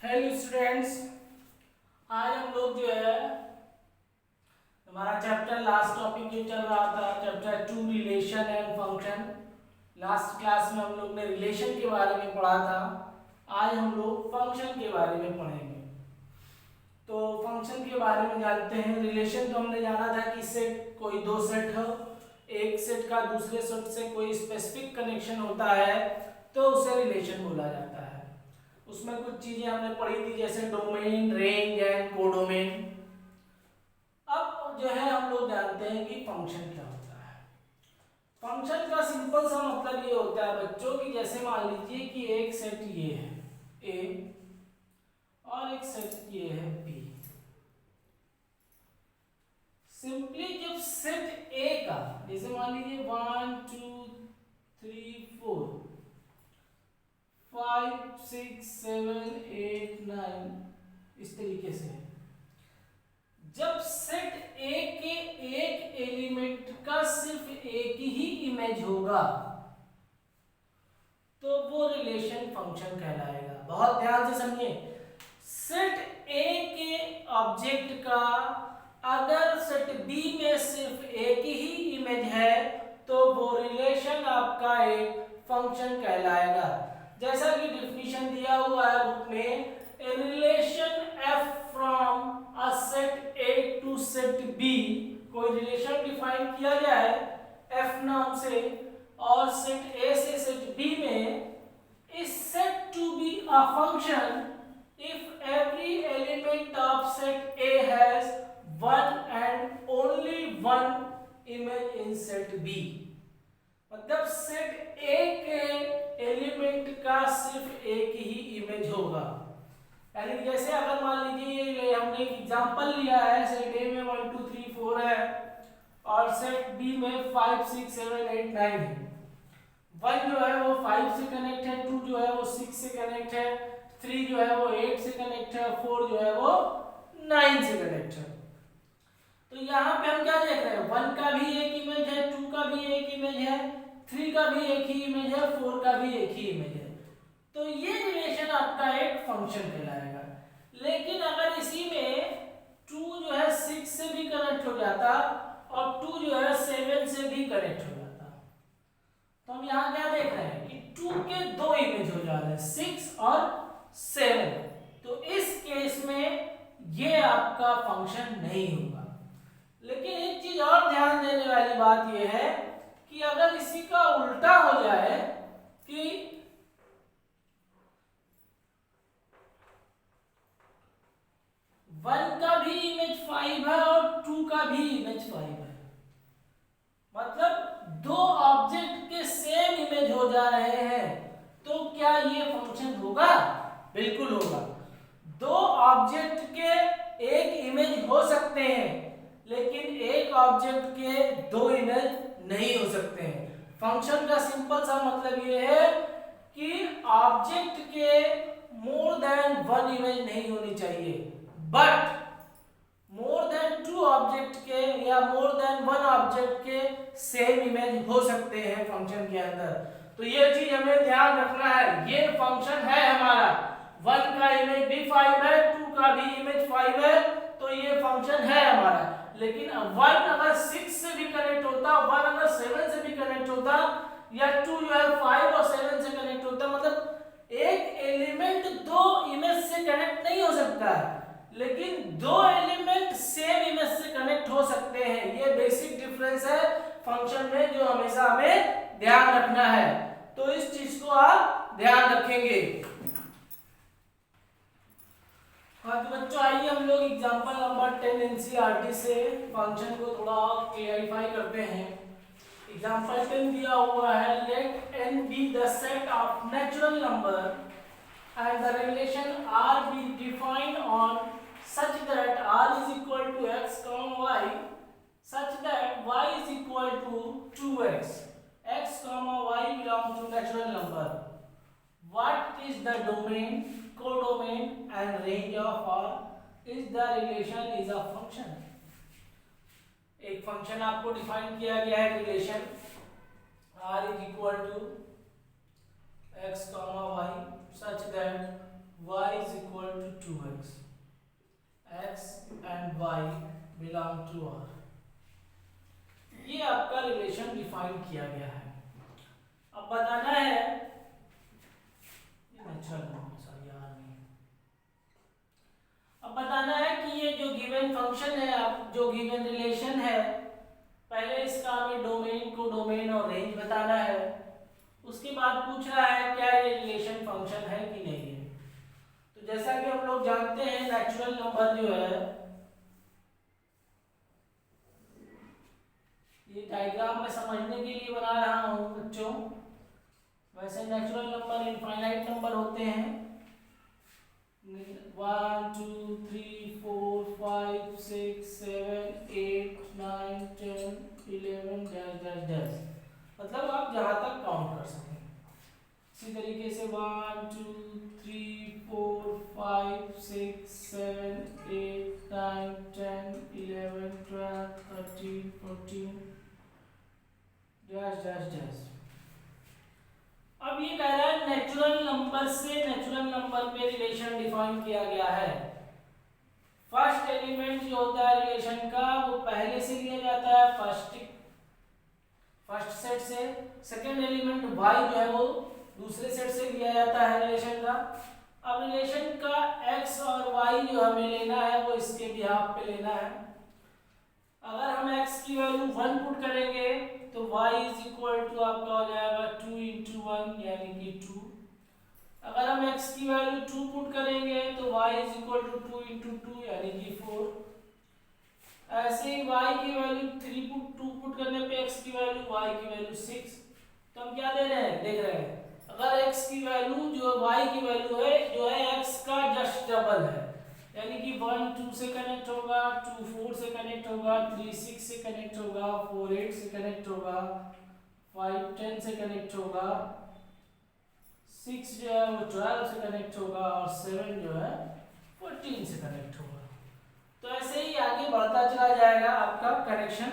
Hello students, आज हम लोग जो है हमारा चैप्टर लास्ट टॉपिक जो चल रहा था chapter 2 relation and function. Last class में हम लोग ने रिलेशन के बारे में पढ़ा था। आज हम लोग फंक्शन के बारे में पढ़ेंगे। तो फंक्शन के बारे में जानते हैं। रिलेशन तो हमने जाना था कि सेट कोई दो सेट हो, एक सेट का दूसरे सेट से कोई स्पेसिफिक कनेक्शन होता है तो उसे रिलेशन बोला जाता है। उसमें कुछ चीजें हमने पढ़ी थी जैसे डोमेन, रेंज एंड कोडोमेन। अब जो है हम लोग जानते हैं कि फंक्शन क्या होता है। फंक्शन का सिंपल सा मतलब ये होता है बच्चों की, जैसे मान लीजिए कि एक सेट ये है ए और एक सेट ये है बी। सिंपली जब सेट ए का, जैसे मान लीजिए 1 2 3 4 5 6 7 8 9 इस तरीके से, जब सेट ए के एक एलिमेंट का सिर्फ एक ही इमेज होगा तो वो रिलेशन फंक्शन कहलाएगा। बहुत ध्यान से समझिए, सेट ए के ऑब्जेक्ट का अगर सेट बी में सिर्फ एक ही इमेज है तो वो रिलेशन आपका एक फंक्शन कहलाएगा। जैसा कि डिफिनीशन दिया हुआ है बुक में, a relation F from a set A to set B. कोई रिलेशन डिफाइन किया जाए एफ नाम से और सेट ए से सेट बी में, is said to be a function if every element of set A has one and only one image in set B। मतलब set ए के एलिमेंट का सिर्फ एक ही इमेज होगा। यानी जैसे अगर मान लीजिए ये हमने एग्जांपल लिया है, सेट ए में 1 2 3 4 है और सेट बी में 5 6 7 8 9 है। 1 जो है वो 5 से कनेक्ट है, 2 जो है वो 6 से कनेक्ट है, 3 जो है वो 8 से कनेक्ट है, 4 जो है वो 9 से कनेक्ट है। तो यहाँ पे हम क्या देख रहे हैं, 1 का भी एक इमेज है, 2 का भी एक इमेज है, 3 का भी एक ही इमेज है, 4 का भी एक ही इमेज है। तो ये रिलेशन आपका एक फंक्शन कहलाएगा। लेकिन अगर इसी में 2 जो है 6 से भी कनेक्ट हो जाता और 2 जो है 7 से भी कनेक्ट हो जाता, तो हम यहाँ क्या देख रहे हैं कि 2 के दो इमेज हो जा रहे हैं, 6 और 7। तो इस केस में ये आपका फंक्शन नहीं होगा। लेकिन एक चीज और ध्यान देने वाली बात यह है कि अगर इसी का उल्टा हो जाए कि 1 का भी इमेज 5 है और 2 का भी इमेज 5 है, मतलब दो ऑब्जेक्ट के सेम इमेज हो जा रहे हैं, तो क्या ये फंक्शन होगा? बिल्कुल होगा। दो ऑब्जेक्ट के एक इमेज हो सकते हैं लेकिन एक ऑब्जेक्ट के दो इमेज नहीं हो सकते हैं। फंक्शन का सिंपल सा मतलब ये है कि ऑब्जेक्ट के मोर देन वन इमेज नहीं होनी चाहिए, but more than two object के या मोर देन वन ऑब्जेक्ट के सेम इमेज हो सकते हैं फंक्शन के अंदर। तो ये चीज हमें ध्यान रखना है। ये फंक्शन है हमारा, 1 का इमेज भी 5 है, 2 का भी इमेज 5 है, तो ये फंक्शन है हमारा। लेकिन 1 अगर 6 से भी कनेक्ट होता, 1 अगर 7 से भी कनेक्ट होता, या 2 जो है 5 और 7 से कनेक्ट होता, मतलब एक एलिमेंट दो इमेज से कनेक्ट नहीं हो सकता, लेकिन दो एलिमेंट सेम इमेज से कनेक्ट हो सकते हैं। ये बेसिक डिफरेंस है फंक्शन में जो हमेशा हमें ध्यान रखना है। तो इस चीज को आप ध्यान रखेंगे। हाँ तो बच्चों आइए हम लोग एग्जांपल नंबर 10 एनसीईआरटी से फंक्शन को थोड़ा क्लियरिफाई करते हैं। एग्जांपल 10 दिया हुआ है, let n be the set of natural number and the relation r be defined on such that r is equal to x comma y such that y is equal to 2x, x comma y belong to natural number. What is the domain, codomain and range of r? Is the relation is a function. एक function आपको define किया गया है, relation r is equal to x comma y such that y is equal to 2x, x and y belong to R। ये आपका relation define किया गया है। अब बताना है अब बताना है कि ये जो गिवन फंक्शन है, अब जो गिवन रिलेशन है, पहले इसका हमें डोमेन को डोमेन और रेंज बताना है। उसके बाद पूछ रहा है क्या ये रिलेशन फंक्शन है कि नहीं है। तो जैसा कि हम लोग जानते हैं नेचुरल नंबर जो है, ये डायग्राम में समझने के लिए बना रहा हूँ बच्चों। वैसे नेचुरल नंबर इनफाइनाइट नंबर होते हैं, 1 2 3 4 5 6 7 8 9 10 11 डैश डैश डैश, मतलब आप जहां तक काउंट कर सकें। इसी तरीके से 1 2 3 4 5 6 7 8 9 10 11 12 13 14 डैश डैश डैश। अब ये कह रहा है नेचुरल नंबर से नेचुरल नंबर पे रिलेशन डिफाइन किया गया है। फर्स्ट एलिमेंट जो होता है रिलेशन का वो पहले से लिया जाता है फर्स्ट सेट से, सेकंड एलिमेंट y जो है वो दूसरे सेट से लिया जाता है रिलेशन का। अब रिलेशन का x और y जो हमें लेना है वो इसके बिहाफ पे लेना है। अगर हम x की वैल्यू 1 पुट करेंगे तो y इज इक्वल टू आपका हो जाएगा 2 इंटू 1 यानी कि 2। अगर हम x की वैल्यू 2 पुट करेंगे तो y is equal to 2 into 2 यानी कि 4। ऐसे ही y की वैल्यू 2 पुट करने पे x की वैल्यू y की वैल्यू 6। तो हम क्या दे रहे हैं, देख रहे हैं अगर x की वैल्यू जो y की वैल्यू है जो है x का जस्ट डबल है, यानी कि 1 2 से कनेक्ट होगा, 2 4 से कनेक्ट होगा, 3 6 से कनेक्ट होगा, 4 8 से कनेक्ट होगा, 5 10 से कनेक्ट होगा, 6 जो है वो 12 से कनेक्ट होगा और 7 जो है 14 से कनेक्ट होगा। तो ऐसे ही आगे बढ़ता चला जाएगा आपका कनेक्शन,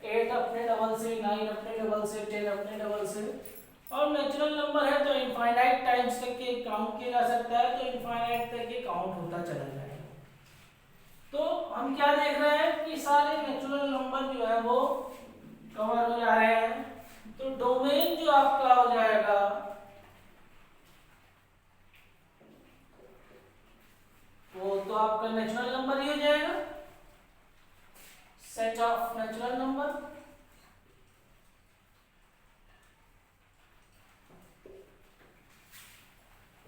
8 अपने डबल से, 9 अपने डबल से, 10 अपने डबल से। और नेचुरल नंबर है तो इनफाइनाइट टाइम्स तक के काउंट किया जा सकता है, तो इनफाइनाइट तक के काउंट होता चला जाएगा। तो हम क्या देख रहे हैं कि सारे नेचुरल नंबर जो है वो कवर हो जा रहे हैं। तो डोमेन जो आपका हो जाएगा वो तो आपका नेचुरल नंबर ही हो जाएगा, set of natural number.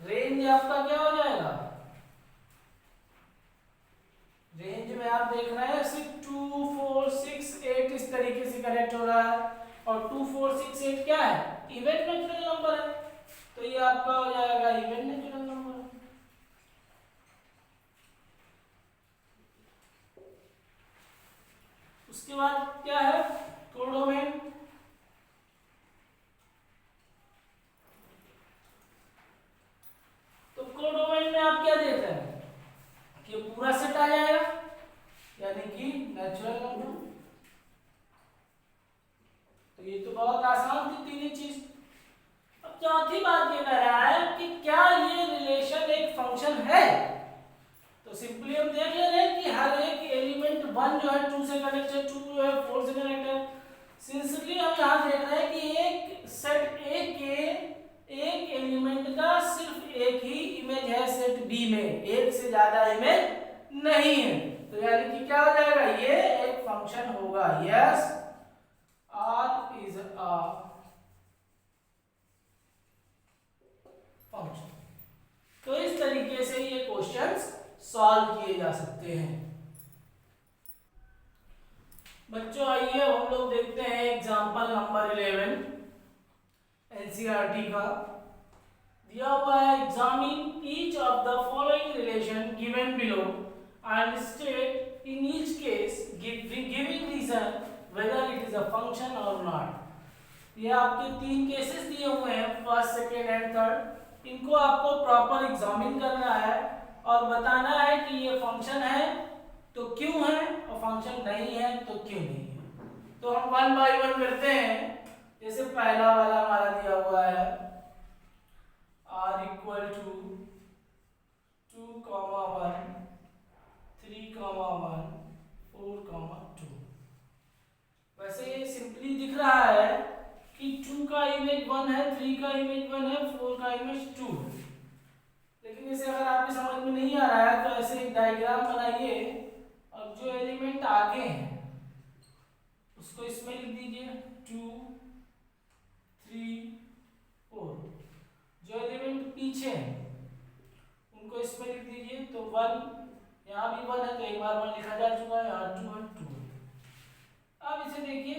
Range आपका क्या हो जाएगा, रेंज में आप देख रहे हैं 2 4 6 8 इस तरीके से कनेक्ट हो रहा है, और 2 4 6 8 क्या है, इवन नेचुरल नंबर है, तो ये आपका हो जाएगा इवन नेचुरल नंबर। उसके बाद क्या है, कोडोमेन। तो कोडोमेन में आप क्या देख रहे हैं कि पूरा सेट आ जाएगा, यानी कि नेचुरल नंबर। तो ये तो बहुत आसान थी तीन ही चीज। अब चौथी बात ये कह रहा है कि क्या ये रिलेशन एक फंक्शन है। तो सिंपली हम देख ले रहे हैं कि हर एक एलिमेंट 1 जो है 2 से कनेक्ट है, 2 जो है 4 से कनेक्ट है। सिंपली हम यहाँ देख रहे हैं कि एक सेट ए के एक एलिमेंट का सिर्फ एक ही इमेज है सेट बी में, एक से ज्यादा इमेज नहीं है। तो यानी कि क्या हो जाएगा, ये एक फंक्शन होगा। Yes, R is a function. तो इस तरीके से ये क्वेश्चंस सॉल्व किए जा सकते हैं। बच्चों आइए हम लोग देखते हैं एग्जांपल नंबर 11 एनसीईआरटी का। दिया हुआ है examine each of the following relation given below and state in each case giving reason whether it is a function और नॉट। ये आपके 3 केसेस दिए हुए हैं, फर्स्ट सेकेंड एंड थर्ड। इनको आपको प्रॉपर एग्जामिन करना है और बताना है कि ये फंक्शन है तो क्यों है और फंक्शन नहीं है तो क्यों नहीं है। तो हम 1 बाय 1 करते हैं। जैसे पहला वाला हमारा दिया हुआ है r इक्वल टू आ रहा है तो ऐसे एक डायग्राम बनाइए और जो एलिमेंट आगे हैं उसको इसमें लिख दीजिए 2 3 4। जो एलिमेंट पीछे हैं उनको इसमें लिख दीजिए। तो 1 यहाँ भी 1 है तो एक बार 1 लिखा जा चुका है, यहाँ 2 है 2 है। अब इसे देखिए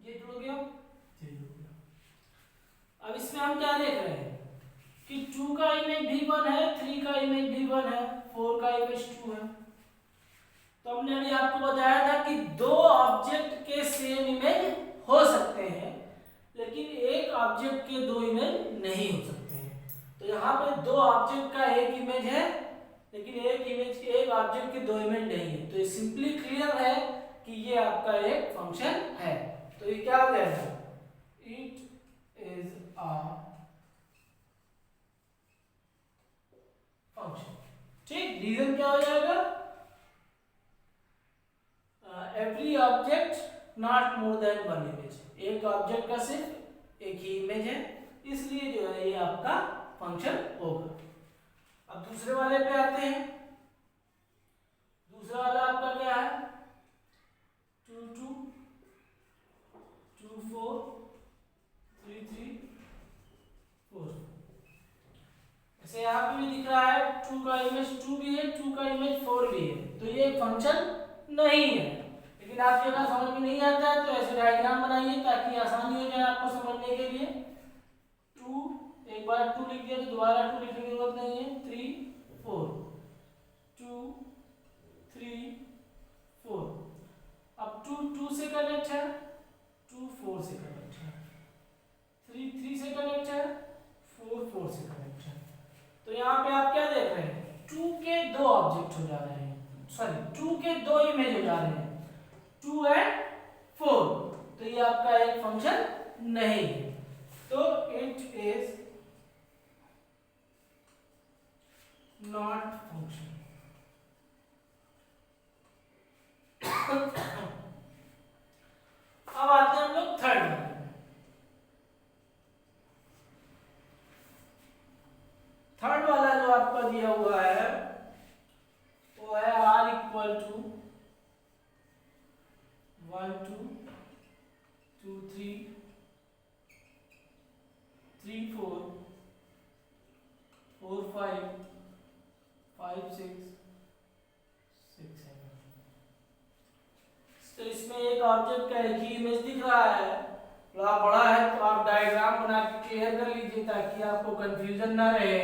ये जुड़ गया, ये जुड़ गया। अब इसमें हम क्या देख रहे हैं कि 2 का इमेज भी 1 है, 3 का इमेज भी 1 है, 4 का इमेज 2 है। तो हमने अभी आपको बताया था कि दो ऑब्जेक्ट के सेम इमेज हो सकते हैं लेकिन एक ऑब्जेक्ट के दो इमेज नहीं हो सकते हैं। तो यहाँ पे दो ऑब्जेक्ट का एक इमेज है लेकिन एक ऑब्जेक्ट के दो इमेज नहीं है। तो ये सिंपली क्लियर है कि ये आपका एक फंक्शन है। तो ये क्या हो जाएगा, इट इज अ फंक्शन। ठीक, रीजन क्या हो जाएगा, every object not more than one image. एक ऑब्जेक्ट का सिर्फ एक ही इमेज है, इसलिए जो है ये आपका फंक्शन होगा। अब दूसरे वाले पे आते हैं। दूसरा वाला आपका क्या है, 2 2 2 4 3 3 4। ऐसे यहाँ पे भी दिख रहा है 2 का इमेज 2 भी है, 2 का इमेज 4 भी है। तो ये फंक्शन नहीं है। लेकिन आपके अगर समझ में नहीं आता है तो ऐसे डायग्राम बनाइए ताकि आसानी हो जाए आपको समझने के लिए। 2 एक बार 2 लिख दिया तो दोबारा 2 लिखने की जरूरत नहीं है। 3 4 2 3 4। अब 2 2 से कनेक्ट है, 2 4 से कनेक्ट है, 3 3 से कनेक्ट है, 4 4 से कनेक्ट है। तो यहाँ पे आप क्या देख रहे हैं, 2 के दो ऑब्जेक्ट हो जा रहे हैं, सॉरी 2 के दो इमेज हो जा रहे हैं, 2 एंड 4। तो ये आपका एक फंक्शन नहीं है। तो इट इज नॉट फंक्शन। अब आते हैं हम लोग थर्ड वाले में। थर्ड वाला जो आपका दिया हुआ है वो है r इक्वल टू 1 2 2 3 3 4 4 5 5 6 6 7। तो इसमें एक ऑब्जेक्ट का एक ही इमेज दिख रहा है। थोड़ा बड़ा है तो आप डायग्राम बना के क्लियर कर लीजिए ताकि आपको कंफ्यूजन ना रहे।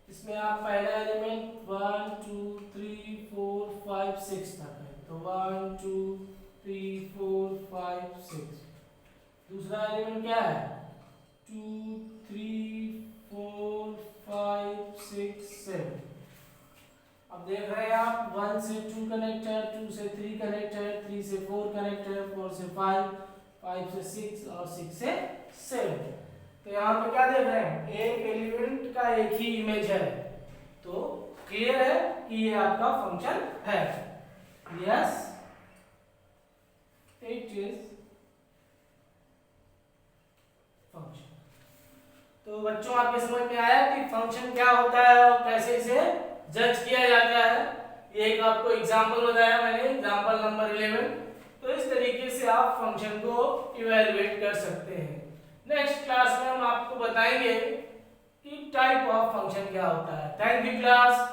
इसमें आप पहला एलिमेंट 1 2 3 4 5 6 तक है, तो 1 2 3 4 5 6। दूसरा एलिमेंट क्या है, 2 3 4 5 6 7। अब देख रहे हैं आप 1 से 2 कनेक्ट है, 2 से 3 कनेक्ट है, 3 से 4 कनेक्ट है, 4 से 5, 5 से 6 और 6 से 7। तो यहाँ पे क्या देख रहे हैं, एक एलिमेंट का एक ही इमेज है। तो क्लियर है कि ये आपका फंक्शन है। Yes it is function. तो बच्चों आपके समझ में आया कि फंक्शन क्या होता है और कैसे इसे जज किया जाता है। ये एक आपको एग्जांपल बताया मैंने, एग्जांपल नंबर 11। तो इस तरीके से आप फंक्शन को इवैल्यूएट कर सकते हैं। नेक्स्ट क्लास में हम आपको बताएंगे कि टाइप ऑफ फंक्शन क्या होता है। Thank you class.